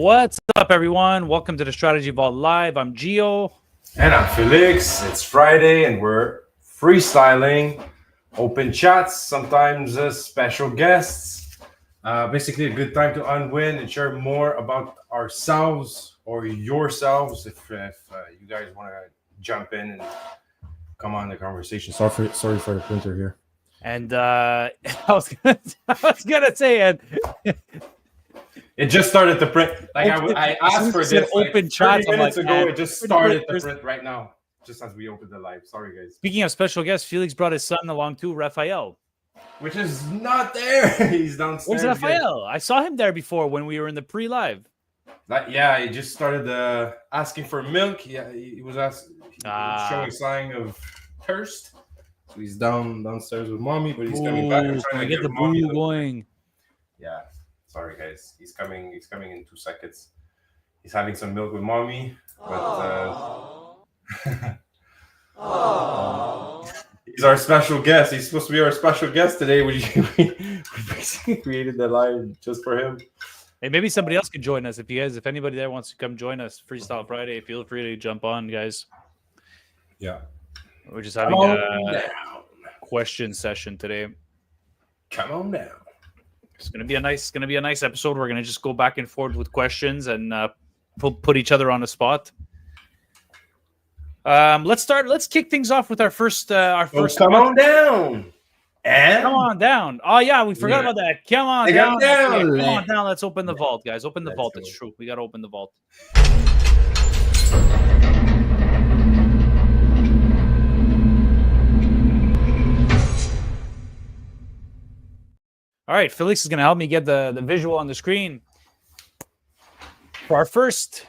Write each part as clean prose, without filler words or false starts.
What's up, everyone? Welcome to the Strategy Vault Live. I'm Gio. And I'm Felix. It's Friday and we're freestyling, open chats, sometimes special guests. Basically, a good time to unwind and share more about ourselves or yourselves if you guys want to jump in and come on the conversation. Sorry for the printer here. And I was gonna say it. It just started to print. I asked for this open like chat 30 minutes ago. It just started to first. print right now, just as we opened the live. Sorry, guys. Speaking of special guests, Felix brought his son along too, Raphael. Which is not there. He's downstairs. Where's Raphael? I saw him there before when we were in the pre-live. He just started asking for milk. Yeah, he was showing sign of thirst. So he's downstairs with mommy, but he's coming back. I'm trying to get the boo going. Yeah. Sorry, guys. He's coming in 2 seconds. He's having some milk with mommy, but he's our special guest. He's supposed to be our special guest today. We basically created the live just for him. Hey, maybe somebody else could join us. If anybody there wants to come join us, Freestyle Friday, feel free to jump on, guys. Yeah. We're just having a question session today. Come on down. It's gonna be a nice episode. We're gonna just go back and forth with questions and put each other on the spot. Let's kick things off with our first. Come on down. And come on down. Oh yeah, we forgot about that. Come on down. Come on down. Let's open the vault, guys. Open the vault. It's true. We gotta open the vault. All right, Felix is going to help me get the visual on the screen for our first.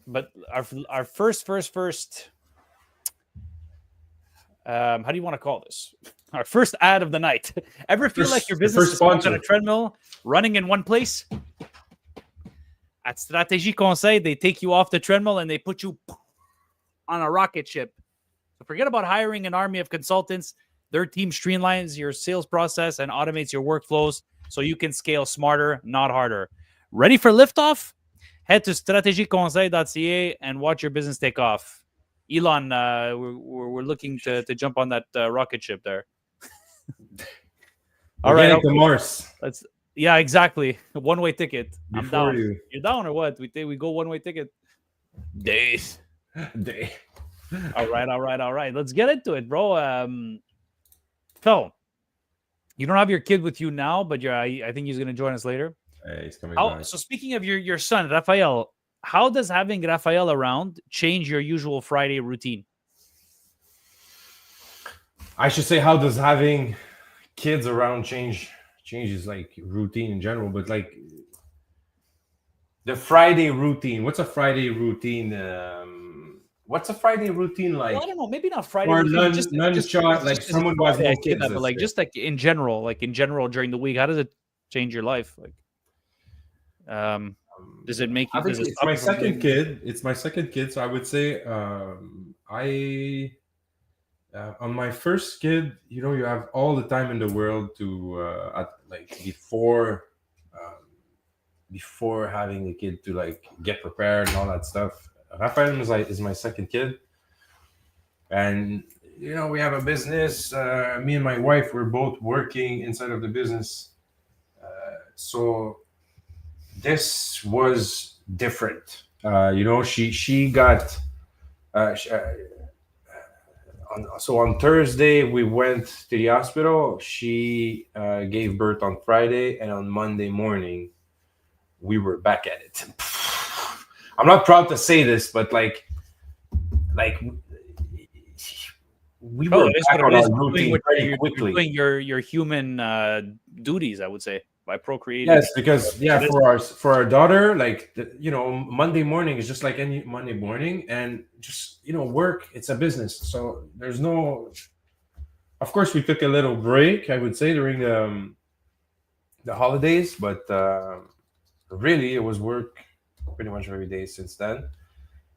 But our first. How do you want to call this? Our first ad of the night. Ever feel like your business is on a treadmill, running in one place? At Stratégie Conseil, they take you off the treadmill and they put you on a rocket ship. So forget about hiring an army of consultants. Their team streamlines your sales process and automates your workflows so you can scale smarter, not harder. Ready for liftoff? Head to stratégieconseil.ca and watch your business take off. Elon, we're looking to jump on that rocket ship there. All right, to Mars. Yeah, exactly. One-way ticket. I'm down. You're down or what? We go one-way ticket. Days. Day. All right. Let's get into it, bro. Phil, you don't have your kid with you now, but I think he's going to join us later. Hey, he's coming back. So speaking of your son, Raphael, how does having Raphael around change your usual Friday routine? I should say, how does having kids around changes like routine in general? But like the Friday routine. What's a Friday routine? What's a Friday routine like? Well, I don't know. Maybe not Friday. Or routine, like someone was no kids. But like just like in general during the week, how does it change your life? Like, does it make you? It's my second kid. It's my second kid, so I would say on my first kid, you have all the time in the world to before having a kid to like get prepared and all that stuff. Raphael is my second kid, and we have a business. Me and my wife, we're both working inside of the business, so this was different. She got on Thursday we went to the hospital. She gave birth on Friday, and on Monday morning we were back at it. I'm not proud to say this, but like we were back on our routine pretty quickly. You're doing your human duties, I would say, by procreating. Yes, because for our daughter, like Monday morning is just like any Monday morning, and just work. It's a business, so there's no. Of course, we took a little break, I would say, during the holidays, but really it was work pretty much every day since then.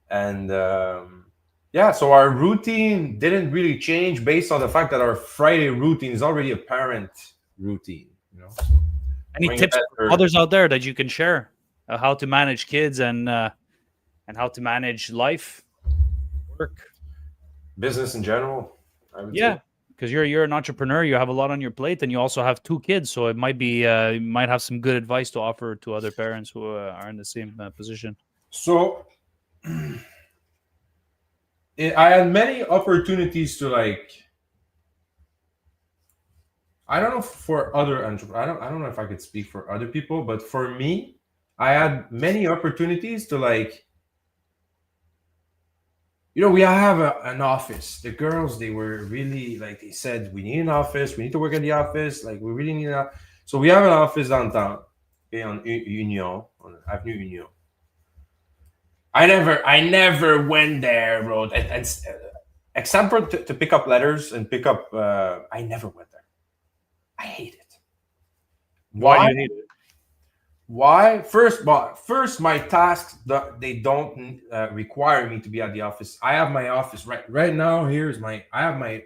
And so our routine didn't really change based on the fact that our Friday routine is already a parent routine. Any tips for others out there that you can share? how to manage kids and how to manage life, work, business in general. I would yeah. say. Because you're an entrepreneur, you have a lot on your plate, and you also have 2 kids, so it might be you might have some good advice to offer to other parents who are in the same position. So I had many opportunities to like. I don't know for other I don't know if I could speak for other people, but for me, I had many opportunities to like. We have an office. The girls, they were really like, they said, we need an office. We need to work at the office. Like, we really need that. So we have an office downtown, okay, on Union, on Avenue Union. I never went there, bro. Except for to pick up letters and pick up. I never went there. I hate it. Why do you hate it? Why? First, my tasks they don't require me to be at the office. I have my office right now. I have a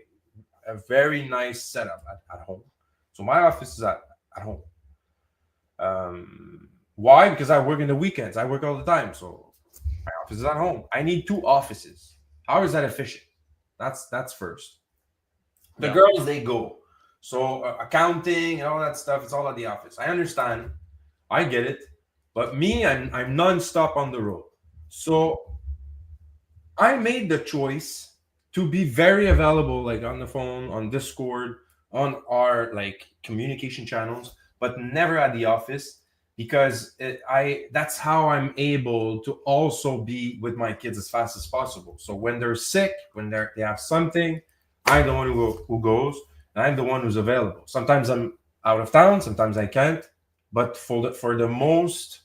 very nice setup at home. So my office is at home. Why? Because I work in the weekends. I work all the time. So my office is at home. I need 2 offices. How is that efficient? That's first. The girls, they go. So accounting and all that stuff, it's all at the office. I understand. I get it. But me, I'm nonstop on the road. So I made the choice to be very available, like on the phone, on Discord, on our like communication channels, but never at the office, because that's how I'm able to also be with my kids as fast as possible. So when they're sick, when they have something, I'm the one who goes, and I'm the one who's available. Sometimes I'm out of town, sometimes I can't. But for the most,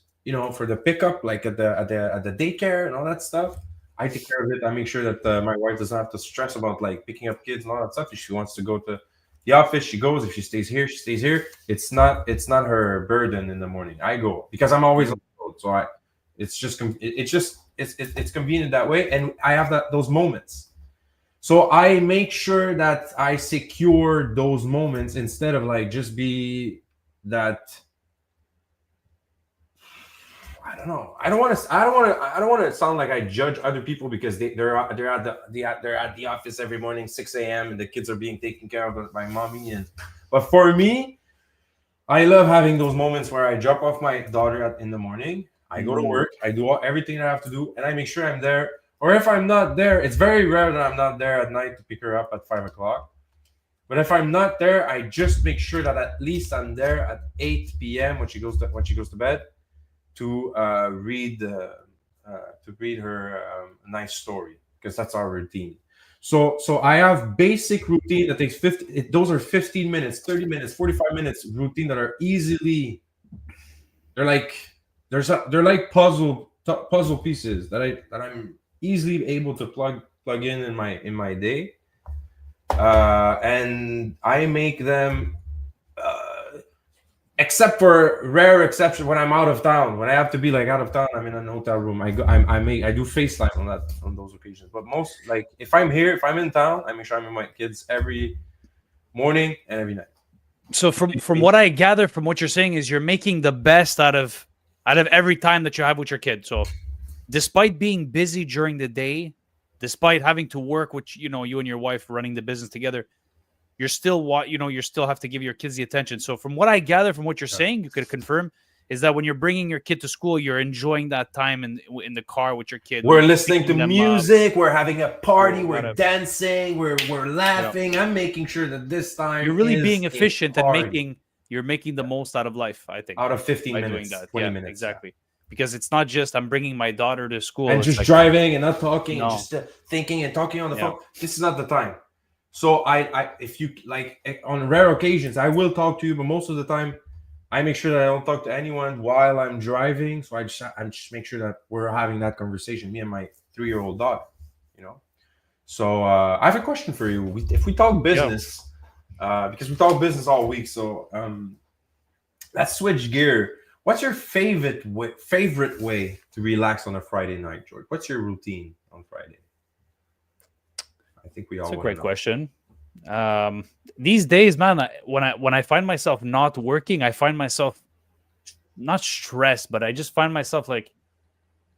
for the pickup, like at the daycare and all that stuff, I take care of it. I make sure that my wife doesn't have to stress about like picking up kids and all that stuff. If she wants to go to the office, she goes. If she stays here, she stays here. It's not her burden in the morning. I go because I'm always on the road. So it's convenient that way, and I have those moments. So I make sure that I secure those moments instead of like just be that. I don't know. I don't want to sound like I judge other people because they're at the office every morning 6 a.m. and the kids are being taken care of by mommy. But for me, I love having those moments where I drop off my daughter in the morning. I go to work. I do everything I have to do, and I make sure I'm there. Or if I'm not there, it's very rare that I'm not there at night to pick her up at 5 o'clock. But if I'm not there, I just make sure that at least I'm there at 8 p.m. when she goes to bed. To read her a nice story, because that's our routine. So I have basic routine that takes 50. Those are 15 minutes, 30 minutes, 45 minutes routine that are easily. They're like puzzle pieces that I'm easily able to plug in my day, and I make them. Except for rare exception when I'm out of town. When I have to be like out of town, I'm in an hotel room. I do FaceTime on those occasions. But most, like, if I'm in town, I make sure I'm with my kids every morning and every night. So from what I gather from what you're saying is you're making the best out of every time that you have with your kid. So despite being busy during the day, despite having to work, which you and your wife running the business together, you're still you still have to give your kids the attention. So from what I gather from what you're saying, you could confirm is that when you're bringing your kid to school, you're enjoying that time in the car with your kid. We're listening to music. We're having a party. We're dancing. We're laughing. I'm making sure that this time you're really being efficient and you're making the most out of life. I think out of 15 minutes, doing that. 20 minutes, exactly. Because it's not just I'm bringing my daughter to school and just driving and not talking, and just thinking and talking on the phone. This is not the time. So if you like, on rare occasions, I will talk to you, but most of the time, I make sure that I don't talk to anyone while I'm driving. So I just make sure that we're having that conversation, me and my 3-year-old daughter. So I have a question for you. If we talk business, because we talk business all week, so let's switch gear. What's your favorite way to relax on a Friday night, George? What's your routine on Friday? I think we all. That's a great question. These days, man, when I find myself not working, I find myself not stressed, but I just find myself like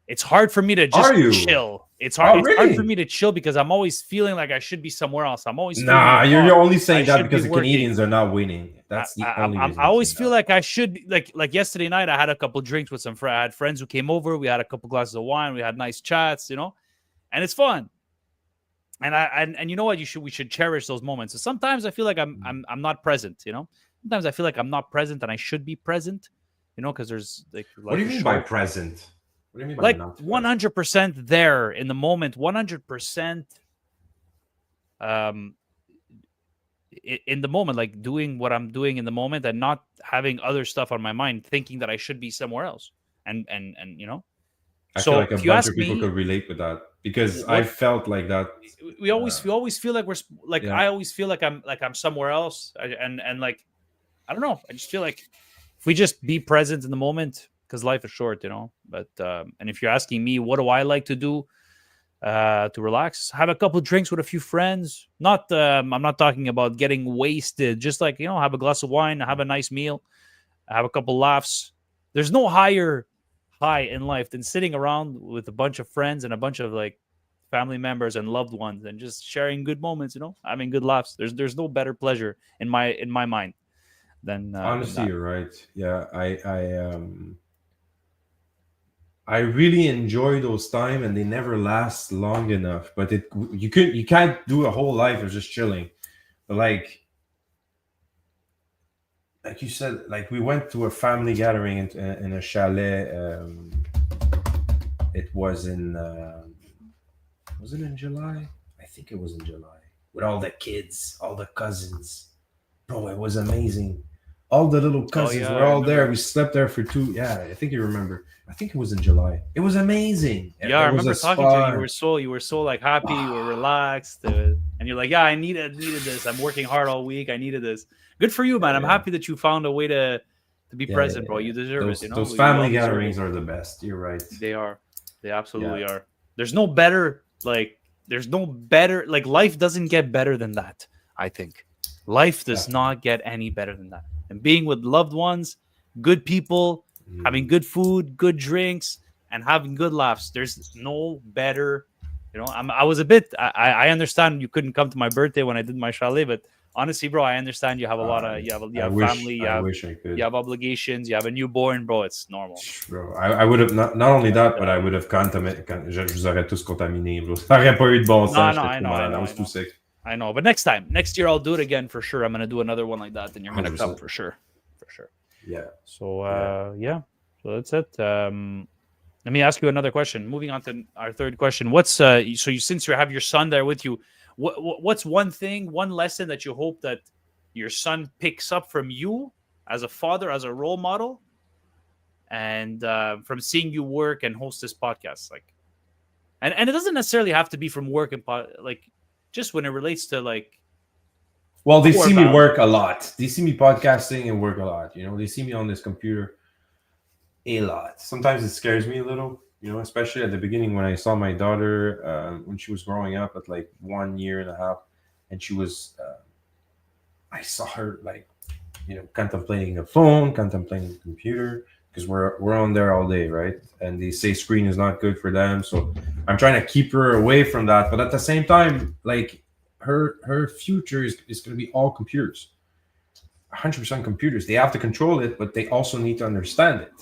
it's hard for me to just chill. It's hard. Oh, it's really? hard for me to chill because I'm always feeling like I should be somewhere else. I'm always feeling Nah, like, you're only saying that should because be the working. Canadians are not winning. That's the only reason. I always feel like I should be like yesterday night. I had a couple drinks with some friends. I had friends who came over. We had a couple glasses of wine. We had nice chats, and it's fun. And you know what? We should cherish those moments. So sometimes I feel like I'm not present. Sometimes I feel like I'm not present and I should be present. Because there's like. What do you mean by present? What do you mean by like 100% there in the moment? 100%. In the moment, like doing what I'm doing in the moment and not having other stuff on my mind, thinking that I should be somewhere else. And I feel like a bunch of people could relate with that because I felt like that. We always feel like we're like, I always feel like I'm somewhere else. And like, I don't know. I just feel like if we just be present in the moment, because life is short, but and if you're asking me, what do I like to do to relax? Have a couple of drinks with a few friends. I'm not talking about getting wasted. Just like, have a glass of wine, have a nice meal, have a couple laughs. There's no higher high in life than sitting around with a bunch of friends and a bunch of like family members and loved ones and just sharing good moments, having good laughs. There's no better pleasure in my mind than honestly, you're right. Yeah, I really enjoy those time, and they never last long enough. But you can't do a whole life of just chilling. But like you said, like we went to a family gathering in a chalet. It was was it in July? I think it was in July. With all the kids, all the cousins. Bro, it was amazing. All the little cousins were all there. We slept there for 2. Yeah, I think you remember. I think it was in July. It was amazing. Yeah, I remember talking to you. You were so like happy. You were relaxed, and you're like, yeah, I needed this. I'm working hard all week. I needed this. Good for you, man. I'm happy that you found a way to be present, bro. You deserve it. Those family gatherings are the best. You're right. They are. They absolutely are. There's no better. Like life doesn't get better than that. I think life does not get any better than that. And being with loved ones, good people, having good food, good drinks, and having good laughs. There's no better. I was a bit. I understand you couldn't come to my birthday when I did my chalet, but honestly, bro, I understand you have a lot of you have family, you have obligations, you have a newborn, bro. It's normal. Bro, I would have not only that, but I would have je vous aurais tous contaminé, bro. Ça aurait pas eu de bon sens. I was too sick. I know, but next year I'll do it again for sure. I'm gonna do another one like that, and you're gonna 100%. Come for sure. Yeah. So so that's it. Let me ask you another question. Moving on to our third question. What's since you have your son there with you, what's one lesson that you hope that your son picks up from you as a father, as a role model, and from seeing you work and host this podcast? Like, and it doesn't necessarily have to be from work and just when it relates to like. Well, they see me work a lot. They see me podcasting and work a lot. They see me on this computer a lot. Sometimes it scares me a little, especially at the beginning when I saw my daughter when she was growing up at like 1 year and a half, and she was. I saw her like, contemplating the phone, contemplating the computer, because we're on there all day, right? And they say screen is not good for them, so I'm trying to keep her away from that. But at the same time, like her future is going to be all computers, 100% computers. They have to control it, but they also need to understand it,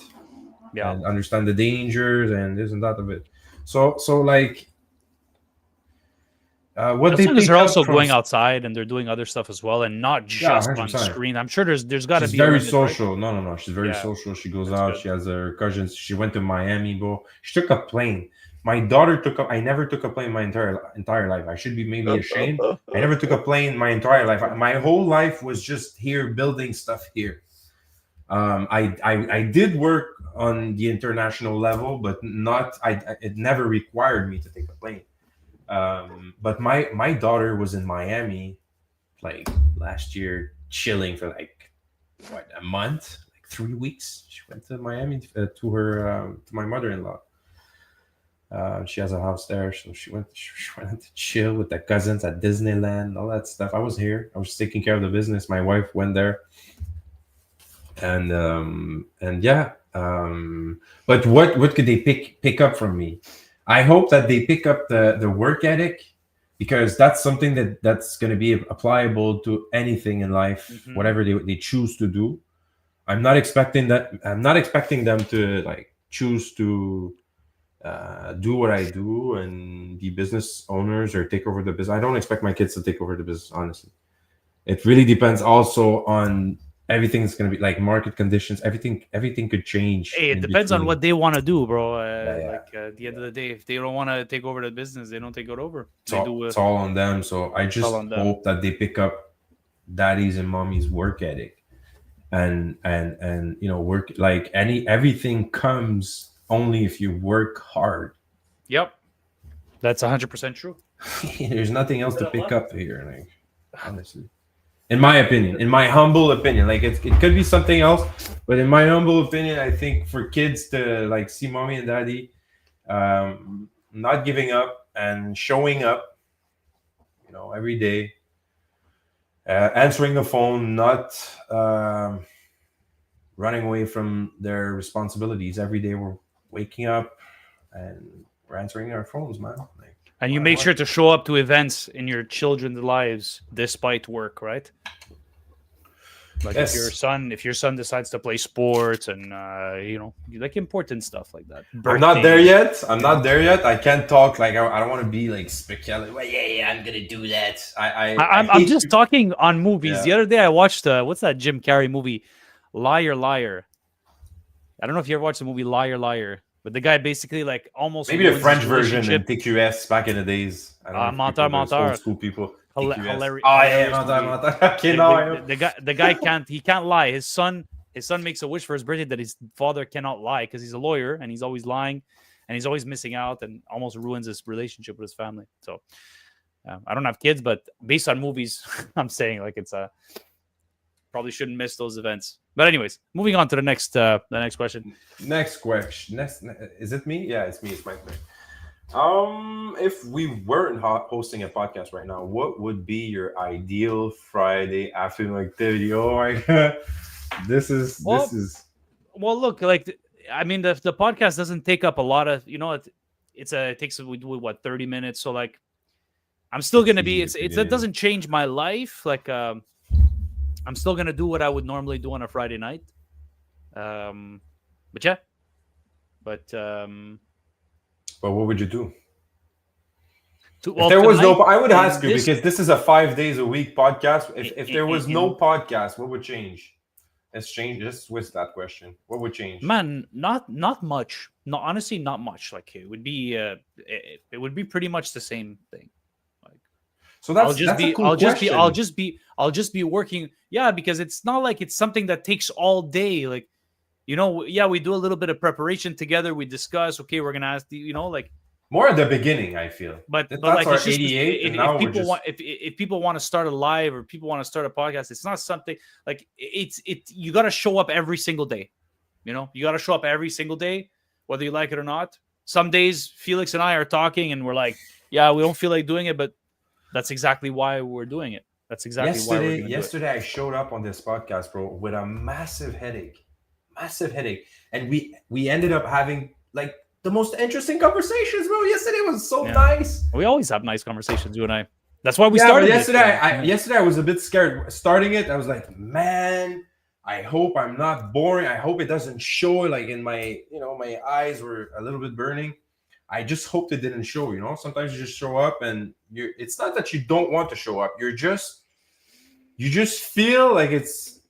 and understand the dangers and this and that of it. So like. What they are also going outside and they're doing other stuff as well, and not just on screen. I'm sure there's got to be. She's very social. Right? No. She's very social. She goes out. Good. She has her cousins. She went to Miami, bro. She took a plane. My daughter I never took a plane my entire life. I should be maybe ashamed. I never took a plane my entire life. My whole life was just here building stuff here. I did work on the international level, but not. It never required me to take a plane. But my daughter was in Miami like last year, chilling for like a month, like 3 weeks. She went to Miami to her to my mother-in-law. She has a house there, so she went to chill with the cousins at Disneyland, all that stuff. I was here. I was taking care of the business. My wife went there, and yeah, But what could they pick up from me? I hope that they pick up the work ethic, because that's something that's going to be applicable to anything in life, whatever they choose to do. I'm not expecting them to like choose to do what I do and be business owners or take over the business. I don't expect my kids to take over the business, honestly. It really depends also on everything's going to be like market conditions. Everything could change. Hey, it depends on what they want to do, bro. Yeah. At the end of the day, if they don't want to take over the business, they don't take it over. It's all on them. So I just hope that they pick up daddy's and mommy's work ethic, and work like everything comes only if you work hard. Yep, that's 100% true. There's nothing else to pick up here, like, honestly. In my opinion, in my humble opinion, like it could be something else, but in my humble opinion, I think for kids to like see mommy and daddy not giving up and showing up, every day, answering the phone, not running away from their responsibilities. Every day we're waking up and we're answering our phones, man. Like, and you make sure to show up to events in your children's lives despite work, right? Like yes. if your son decides to play sports and like important stuff like that. Birthday. I'm not there yet. I can't talk like I don't want to be like speculative. Well, yeah, I'm gonna do that. I'm just talking on movies. Yeah. The other day I watched what's that Jim Carrey movie, Liar Liar. I don't know if you ever watched the movie Liar Liar. But the guy basically like almost maybe a French version in TQS back in the days. Menteur. Old school people. Hilarious. Oh yeah, menteur. Okay, no, the guy can't lie. His son makes a wish for his birthday that his father cannot lie because he's a lawyer and he's always lying and he's always missing out and almost ruins his relationship with his family. So I don't have kids, but based on movies, I'm saying like it's probably shouldn't miss those events. But anyways, moving on to the next question. Next question. Is it me? Yeah, it's me. It's my turn. If we weren't hosting a podcast right now, what would be your ideal Friday afternoon activity? Oh my god, this is. Well, look, like I mean, the podcast doesn't take up a lot of it takes we do what 30 minutes. So like, I'm still gonna be. It doesn't change my life. Like I'm still gonna do what I would normally do on a Friday night. But yeah. But what would you do? If there was no, I would ask you because this is a 5 days a week podcast. If there was no podcast, what would change? Let's switch that question. What would change? Man, not much. No, honestly, not much. Like it would be pretty much the same thing. So I'll just be working. Yeah, because it's not like it's something that takes all day. Like, we do a little bit of preparation together. We discuss, okay, we're going to ask like more at the beginning, I feel. But like our 88 if people want to start a live or people want to start a podcast, it's not something like you got to show up every single day. You got to show up every single day, whether you like it or not. Some days Felix and I are talking and we're like, yeah, we don't feel like doing it, but that's exactly why we're doing it. That's exactly why we're doing it. Yesterday, I showed up on this podcast, bro, with a massive headache. And we ended up having, like, the most interesting conversations, bro. Yesterday was so nice. We always have nice conversations, you and I. That's why we started yesterday, I was a bit scared. Starting it, I was like, man, I hope I'm not boring. I hope it doesn't show, like, in my, my eyes were a little bit burning. I just hoped it didn't show, Sometimes you just show up and it's not that you don't want to show up. You just feel like it's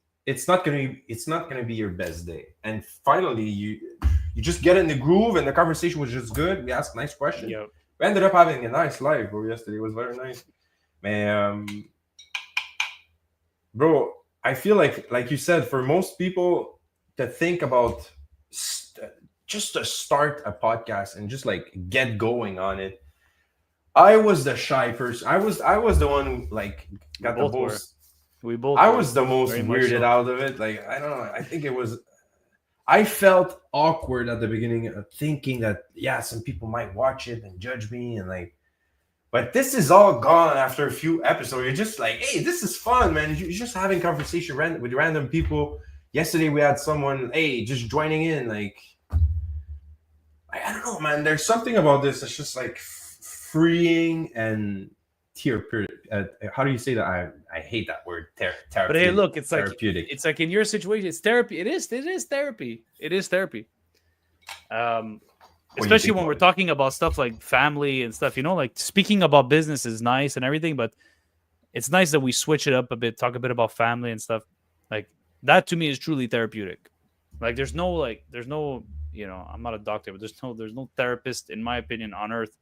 not gonna be your best day. And finally you just get in the groove and the conversation was just good. We asked nice questions. Yep. We ended up having a nice live, bro. Yesterday it was very nice. Man, bro, I feel like you said, for most people to think about just to start a podcast and just like get going on it. I was the shy person. I was the one who like got the most. We both. I was the most weirded out of it. Like I don't know. I think it was. I felt awkward at the beginning, thinking that some people might watch it and judge me and like. But this is all gone after a few episodes. You're just like, hey, this is fun, man. You're just having conversation with random people. Yesterday we had someone, hey, just joining in. Like, I don't know, man. There's something about this that's just like freeing and therapeutic. How do you say that? I hate that word. But hey, look, it's therapeutic. like in your situation, it's therapy. It is therapy. It is therapy. Especially when we're talking about stuff like family and stuff, like speaking about business is nice and everything, but it's nice that we switch it up a bit, talk a bit about family and stuff. Like that to me is truly therapeutic. Like there's no, I'm not a doctor, but there's no therapist, in my opinion, on earth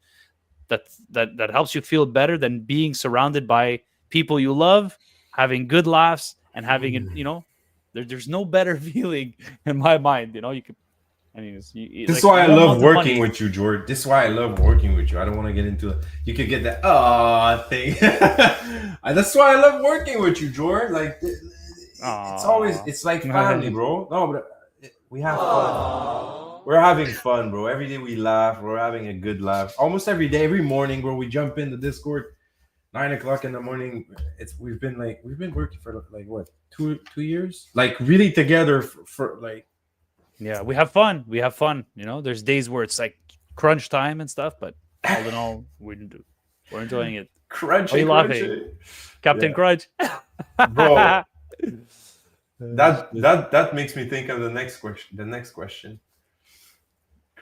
that helps you feel better than being surrounded by people you love, having good laughs, and having there's no better feeling in my mind. You could. I mean, this is why I love working with you, George. This is why I love working with you. I don't want to get into it. You could get that thing. That's why I love working with you, George. Like it's like family, bro. No, but we have fun. We're having fun, bro. Every day we laugh. We're having a good laugh. Almost every day, every morning, bro. We jump in the Discord, 9:00 in the morning. We've been working for like what 2 years, like really together for like. Yeah, we have fun. There's days where it's like crunch time and stuff, but all in all, we're enjoying it. Crunchy. Captain Crunch. Bro, that makes me think of the next question.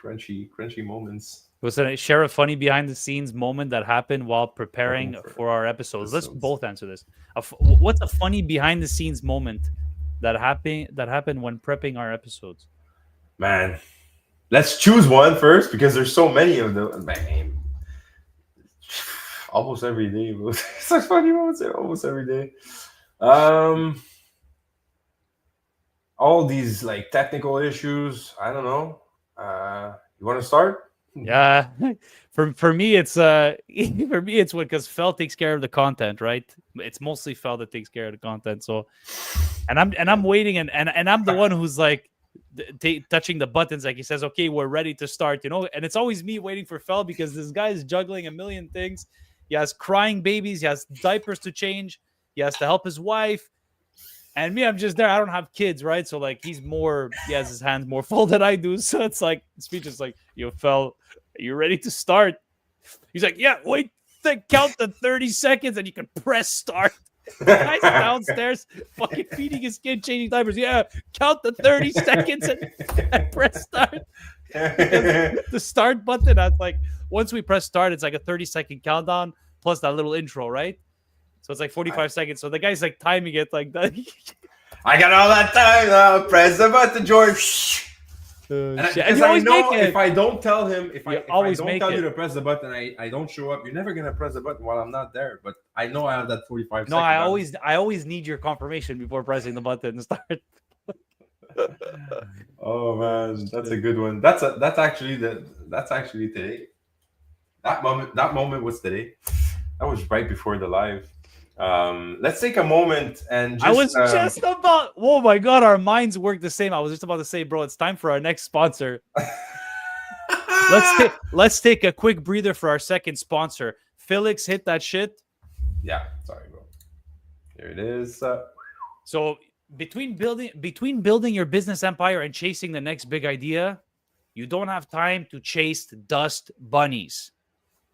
Crunchy moments. Share a funny behind the scenes moment that happened while preparing for our episodes. Let's both answer this. What's a funny behind the scenes moment that happened when prepping our episodes? Man, let's choose one first because there's so many of them. Man, almost every day, bro. Such funny moments almost every day. All these like technical issues. I don't know. You want to start? Yeah, for me it's because Fel takes care of the content, right? It's mostly Fel that takes care of the content. So, and I'm waiting, and I'm the one who's like touching the buttons, like he says, okay, we're ready to start, and it's always me waiting for Fel because this guy is juggling a million things. He has crying babies, he has diapers to change, he has to help his wife, and me, I'm just there. I don't have kids, right? So like he has his hands more full than I do. So it's like speech is like, yo, Fel, are you ready to start? He's like, yeah, wait, count the 30 seconds and you can press start. The guy's downstairs fucking feeding his kid, changing diapers. Yeah, count the 30 seconds and press start. The start button, that's like, once we press start, it's like a 30-second countdown plus that little intro, right? So it's like 45 seconds. So the guy's like timing it like that. I got all that time now. Press the button, George. Because I know if I don't tell him, if I don't tell you to press the button, I don't show up. You're never gonna press the button while I'm not there. But I know I have that 45 seconds. No, I always need your confirmation before pressing the button and start. Oh man, that's a good one. That's actually today. That moment was today. That was right before the live. Let's take a moment and just, I was just about. Oh my god, our minds work the same. I was just about to say, bro, it's time for our next sponsor. Let's take a quick breather for our second sponsor. Felix, hit that shit. Yeah, sorry, bro. Here it is. So between building your business empire and chasing the next big idea, you don't have time to chase dust bunnies.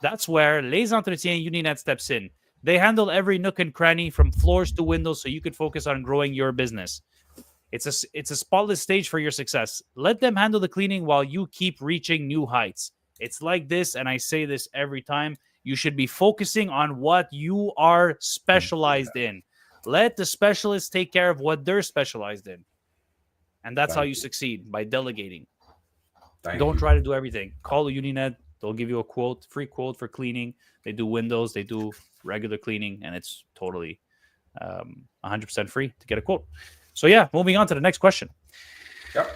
That's where Les Entretiens Uninet steps in. They handle every nook and cranny from floors to windows so you can focus on growing your business. It's a spotless stage for your success. Let them handle the cleaning while you keep reaching new heights. It's like this, and I say this every time, you should be focusing on what you are specialized in. Let the specialists take care of what they're specialized in. And that's how you succeed, by delegating. Don't try to do everything. Call the Uninet. They'll give you a free quote for cleaning. They do windows, they do regular cleaning, and it's totally 100% free to get a quote. So yeah, moving on to the next question. Yep.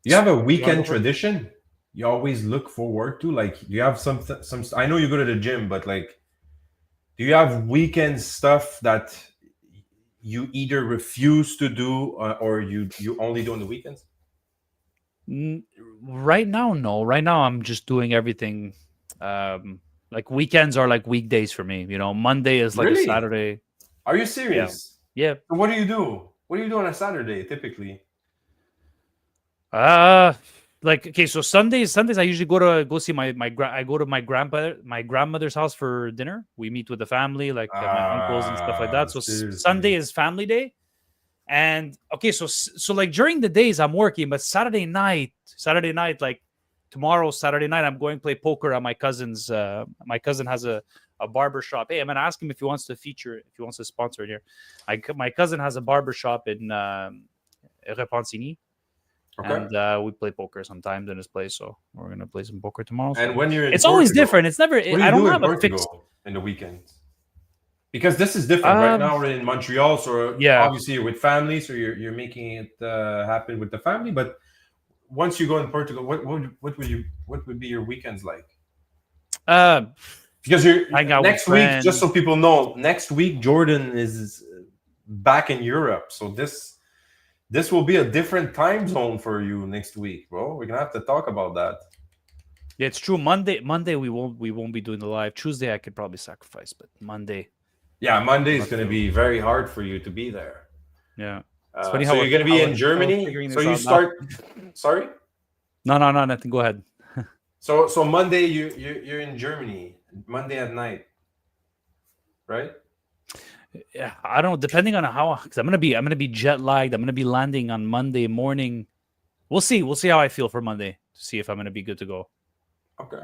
You have a weekend tradition you always look forward to? Like, do you have some? I know you go to the gym, but like, do you have weekend stuff that you either refuse to do or you only do on the weekends? Right now, no. Right now, I'm just doing everything. Like weekends are like weekdays for me. Monday is like a Saturday. Are you serious? Yeah. So what do you do? What do you do on a Saturday typically? Like, okay, so Sundays I usually go see I go to my grandmother's house for dinner. We meet with the family, like my uncles and stuff like that. So Sunday is family day. And okay, so like during the days I'm working, but Saturday night, like tomorrow, Saturday night, I'm going to play poker at my cousin's. My cousin has a barber shop. Hey, I'm gonna ask him if he wants to feature, if he wants to sponsor it here. My cousin has a barber shop in Repentigny. Okay. And we play poker sometimes in his place, so we're gonna play some poker tomorrow. So. And when you're in it's Portugal, always different. It's never. I don't have a fixed in the weekends. Because this is different. Right now we're in Montreal, so obviously you're with family, so you're making it happen with the family. But once you go in Portugal, what would be your weekends like? Because you're next week, just so people know, next week Jordan is back in Europe, so this will be a different time zone for you next week, bro. We're gonna have to talk about that. Yeah, it's true. Monday we won't be doing the live. Tuesday I could probably sacrifice, but Monday. Yeah, Monday is going to be very hard for you to be there. Yeah. So you're going to be in Germany. So you start. Sorry. No, nothing. Go ahead. So Monday you're in Germany. Monday at night, right? Yeah, I don't know. Depending on because I'm gonna be jet lagged. I'm gonna be landing on Monday morning. We'll see. We'll see how I feel for Monday to see if I'm gonna be good to go. Okay.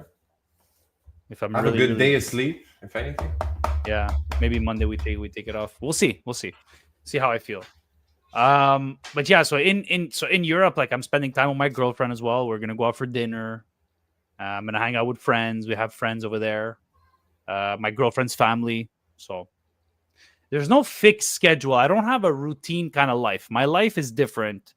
If I'm have a good day of sleep, if anything. Yeah, maybe Monday we take it off. We'll see. See how I feel. But yeah, so in Europe, like I'm spending time with my girlfriend as well. We're gonna go out for dinner. I'm gonna hang out with friends. We have friends over there. My girlfriend's family. So there's no fixed schedule. I don't have a routine kind of life. My life is different.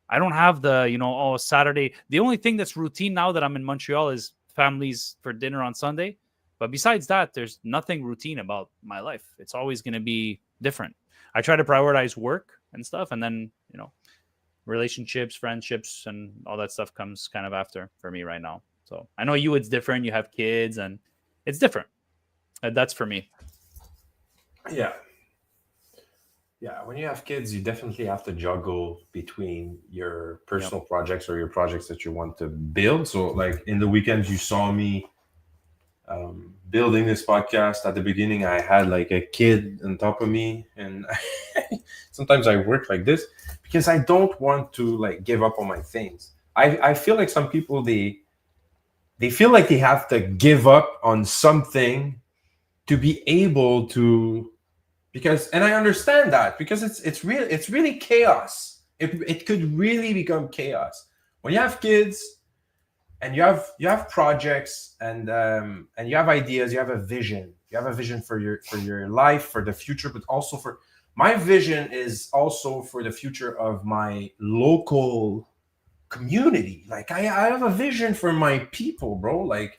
I don't have the Saturday. The only thing that's routine now that I'm in Montreal is families for dinner on Sunday. But besides that, there's nothing routine about my life. It's always going to be different. I try to prioritize work and stuff. And then, relationships, friendships, and all that stuff comes kind of after for me right now. So I know it's different. You have kids and it's different. That's for me. Yeah. Yeah. When you have kids, you definitely have to juggle between your personal projects or your projects that you want to build. So like in the weekends, you saw me building this podcast. At the beginning, I had like a kid on top of me, and sometimes I work like this because I don't want to like give up on my things. I feel like some people they feel like they have to give up on something to be able to, and I understand that because it's really chaos. It could really become chaos when you have kids. And you have projects and you have ideas, you have a vision. You have a vision for your life, for the future, but also for my vision is also for the future of my local community. Like I have a vision for my people, bro. Like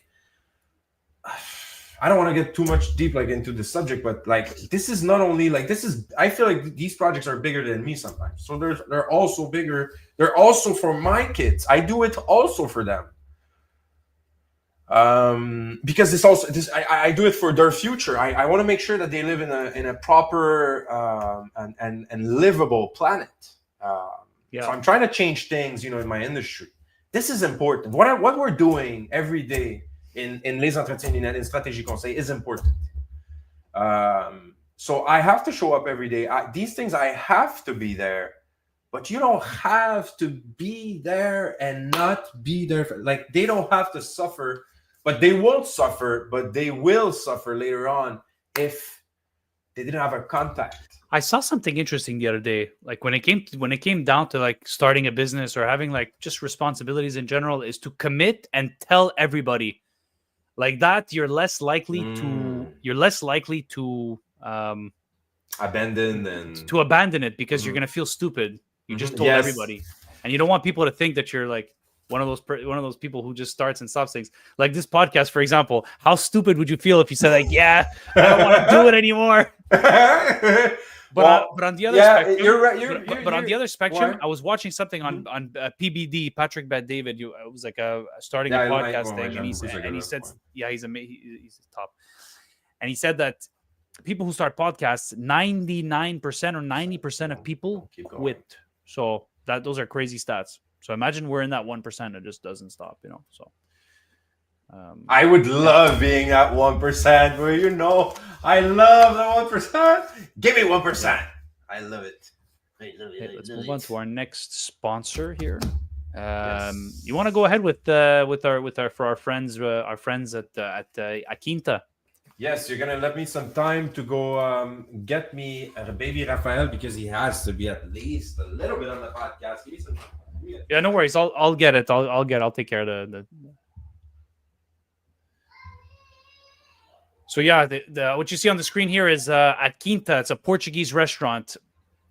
I don't want to get too much deep like into the subject, but like this is not only like I feel like these projects are bigger than me sometimes. So they're also bigger. They're also for my kids. I do it also for them. Because I do it for their future. I want to make sure that they live in a proper and livable planet. So I'm trying to change things, in my industry. This is important. What we're doing every day in Les Entretiens Lunettes, in Stratégie Conseil is important. So I have to show up every day. These things I have to be there, but you don't have to be there and not be there. Like they don't have to suffer. But they won't suffer, but they will suffer later on if they didn't have a contact. I saw something interesting the other day. Like when it came down to like starting a business or having like just responsibilities in general, is to commit and tell everybody. Like that, you're less likely to abandon it because you're gonna feel stupid. You just told everybody, and you don't want people to think that you're like one of those people who just starts and stops things. Like this podcast, for example. How stupid would you feel if you said like, "Yeah, I don't want to do it anymore"? But on the other spectrum, you're right. On the other spectrum, I was watching something on PBD, Patrick Bet-David. It was like starting a podcast thing, and he said, he's top. And he said that people who start podcasts, 99% or 90% of people quit. So those are crazy stats. So imagine we're in that 1% that just doesn't stop, So I would love being at 1%, where I love the 1%. Give me 1%. I love it. Let's move on to our next sponsor here. You want to go ahead with our friends at Aquinta? Yes, you're gonna let me some time to go get me a baby Raphael, because he has to be at least a little bit on the podcast. Give me some. Yeah, no worries. I'll get it. I'll take care of the. So yeah, the what you see on the screen here is at Quinta. It's a Portuguese restaurant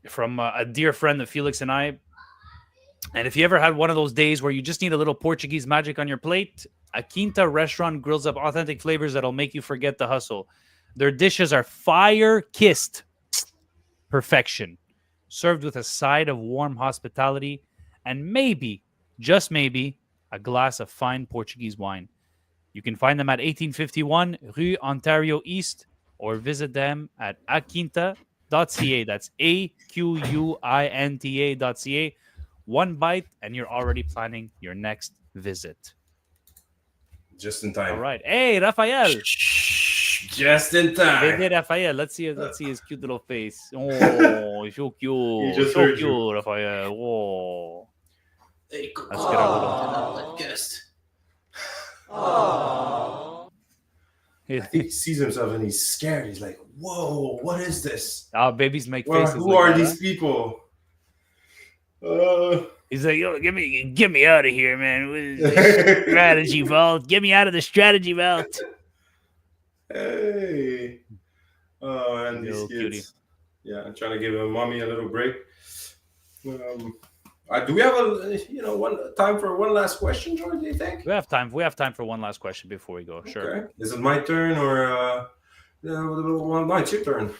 from a dear friend of Felix and I. And if you ever had one of those days where you just need a little Portuguese magic on your plate, a Quinta restaurant grills up authentic flavors that'll make you forget the hustle. Their dishes are fire-kissed perfection, served with a side of warm hospitality, and maybe, just maybe, a glass of fine Portuguese wine. You can find them at 1851 Rue Ontario East, or visit them at aquinta.ca. That's AQUINTA.ca. One bite, and you're already planning your next visit. Just in time. All right. Hey, Raphael. Just in time. Hey, Raphael. Let's see his cute little face. Oh, he's so cute. He just so heard cute, you. Raphael. Whoa. Let's get our little guest. I think he sees himself and he's scared. He's like, "Whoa, what is this? Oh, babies make faces. Who are these people?" He's like, "Yo, get me out of here, man. What is this strategy vault? Get me out of the strategy vault." Hey. Oh, and these kids. Cutie. Yeah, I'm trying to give mommy a little break. Do we have time for one last question, George? Do you think we have time? We have time for one last question before we go. Sure. Okay. Is it my turn or no? It's your turn.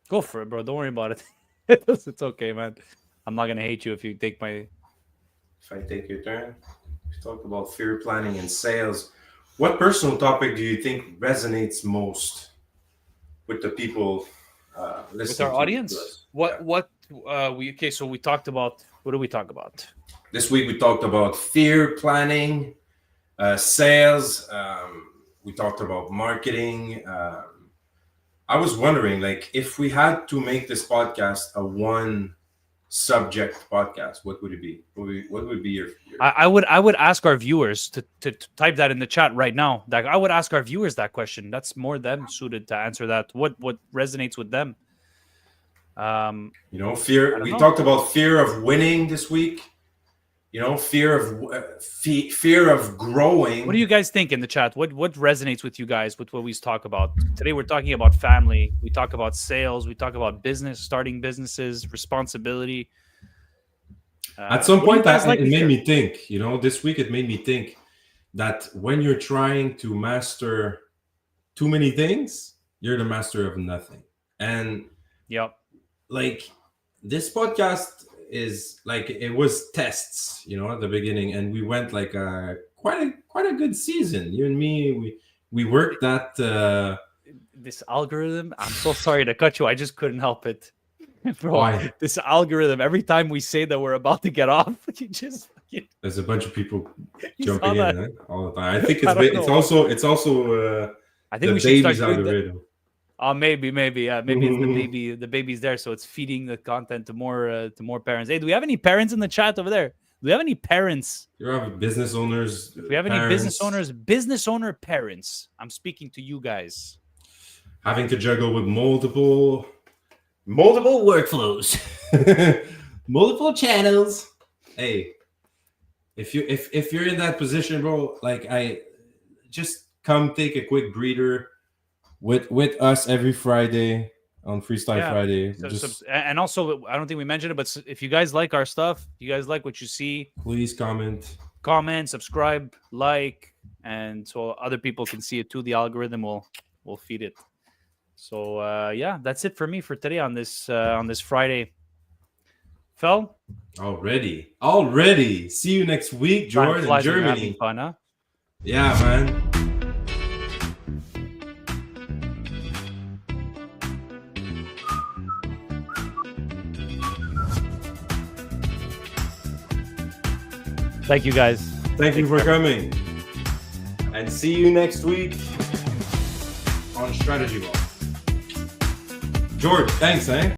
Go for it, bro. Don't worry about it. It's okay, man. I'm not gonna hate you if you take my. If I take your turn, we talked about fear planning and sales. What personal topic do you think resonates most with the people listening? With our audience? So we talked about. What did we talk about? This week we talked about fear planning, sales. We talked about marketing. I was wondering, like, if we had to make this podcast a one subject podcast, what would it be? What would be your... I would ask our viewers to type that in the chat right now. Like, I would ask our viewers that question. That's more them suited to answer that. What resonates with them? Fear. We talked about fear of winning this week. Fear of growing. What do you guys think in the chat? What resonates with you guys with what we talk about today? We're talking about family. We talk about sales. We talk about business, starting businesses, responsibility. At some point, it made me think. This week it made me think that when you're trying to master too many things, you're the master of nothing. And yep, like this podcast is like, it was tests, at the beginning, and we went like quite a good season. You and me, we worked that this algorithm. I'm so sorry to cut you. I just couldn't help it. Bro, why? This algorithm, every time we say that we're about to get off, you just there's a bunch of people jumping in all the time. I think it's also I think the we should baby's start doing algorithm. Maybe it's the baby. The baby's there, so it's feeding the content to more parents. Hey, do we have any parents in the chat over there? Do we have any parents? You have business owners. If we have any business owner parents, I'm speaking to you guys. Having to juggle with multiple workflows, multiple channels. Hey, if you're in that position, bro, like, I just come take a quick breather with us every Friday on Freestyle Friday. And also, I don't think we mentioned it, but if you guys like our stuff, you guys like what you see, please comment, subscribe, like, and so other people can see it too. The algorithm will feed it. So that's it for me for today on this Friday. Fel? Already. See you next week, Jordan, in Germany. Fun, huh? Yeah, man. Thank you, guys. Thank you for coming. And see you next week on Strategy Ball. George, thanks, eh?